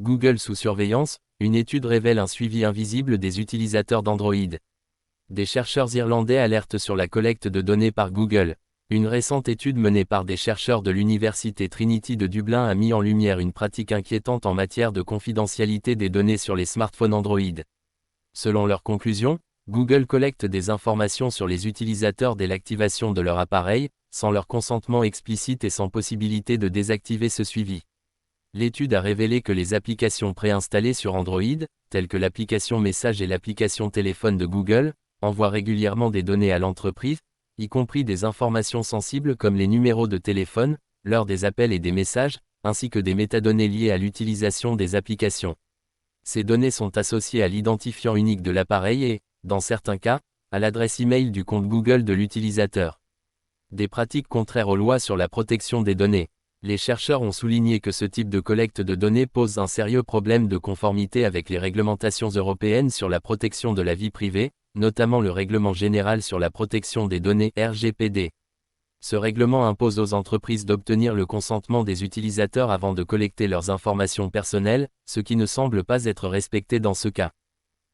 Google sous surveillance, une étude révèle un suivi invisible des utilisateurs d'Android. Des chercheurs irlandais alertent sur la collecte de données par Google. Une récente étude menée par des chercheurs de l'université Trinity de Dublin a mis en lumière une pratique inquiétante en matière de confidentialité des données sur les smartphones Android. Selon leurs conclusions, Google collecte des informations sur les utilisateurs dès l'activation de leur appareil, sans leur consentement explicite et sans possibilité de désactiver ce suivi. L'étude a révélé que les applications préinstallées sur Android, telles que l'application Messages et l'application Téléphone de Google, envoient régulièrement des données à l'entreprise, y compris des informations sensibles comme les numéros de téléphone, l'heure des appels et des messages, ainsi que des métadonnées liées à l'utilisation des applications. Ces données sont associées à l'identifiant unique de l'appareil et, dans certains cas, à l'adresse e-mail du compte Google de l'utilisateur. Des pratiques contraires aux lois sur la protection des données. Les chercheurs ont souligné que ce type de collecte de données pose un sérieux problème de conformité avec les réglementations européennes sur la protection de la vie privée, notamment le Règlement général sur la protection des données RGPD. Ce règlement impose aux entreprises d'obtenir le consentement des utilisateurs avant de collecter leurs informations personnelles, ce qui ne semble pas être respecté dans ce cas.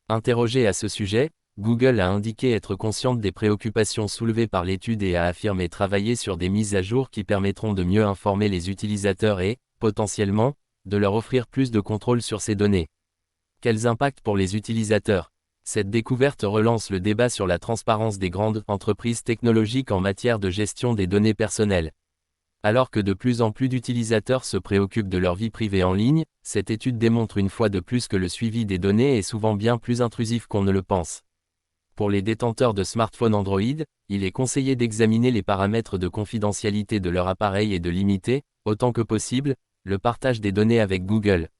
Interrogé à ce sujet, Google a indiqué être consciente des préoccupations soulevées par l'étude et a affirmé travailler sur des mises à jour qui permettront de mieux informer les utilisateurs et, potentiellement, de leur offrir plus de contrôle sur ces données. Quels impacts pour les utilisateurs ? Cette découverte relance le débat sur la transparence des grandes entreprises technologiques en matière de gestion des données personnelles. Alors que de plus en plus d'utilisateurs se préoccupent de leur vie privée en ligne, cette étude démontre une fois de plus que le suivi des données est souvent bien plus intrusif qu'on ne le pense. Pour les détenteurs de smartphones Android, il est conseillé d'examiner les paramètres de confidentialité de leur appareil et de limiter, autant que possible, le partage des données avec Google.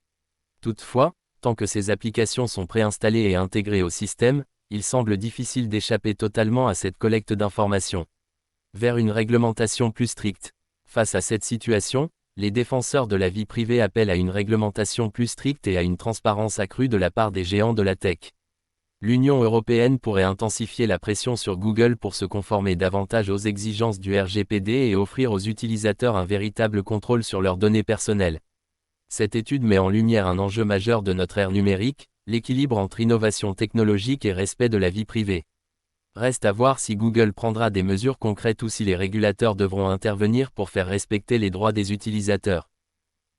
Toutefois, tant que ces applications sont préinstallées et intégrées au système, il semble difficile d'échapper totalement à cette collecte d'informations. Vers une réglementation plus stricte. Face à cette situation, les défenseurs de la vie privée appellent à une réglementation plus stricte et à une transparence accrue de la part des géants de la tech. L'Union européenne pourrait intensifier la pression sur Google pour se conformer davantage aux exigences du RGPD et offrir aux utilisateurs un véritable contrôle sur leurs données personnelles. Cette étude met en lumière un enjeu majeur de notre ère numérique, l'équilibre entre innovation technologique et respect de la vie privée. Reste à voir si Google prendra des mesures concrètes ou si les régulateurs devront intervenir pour faire respecter les droits des utilisateurs.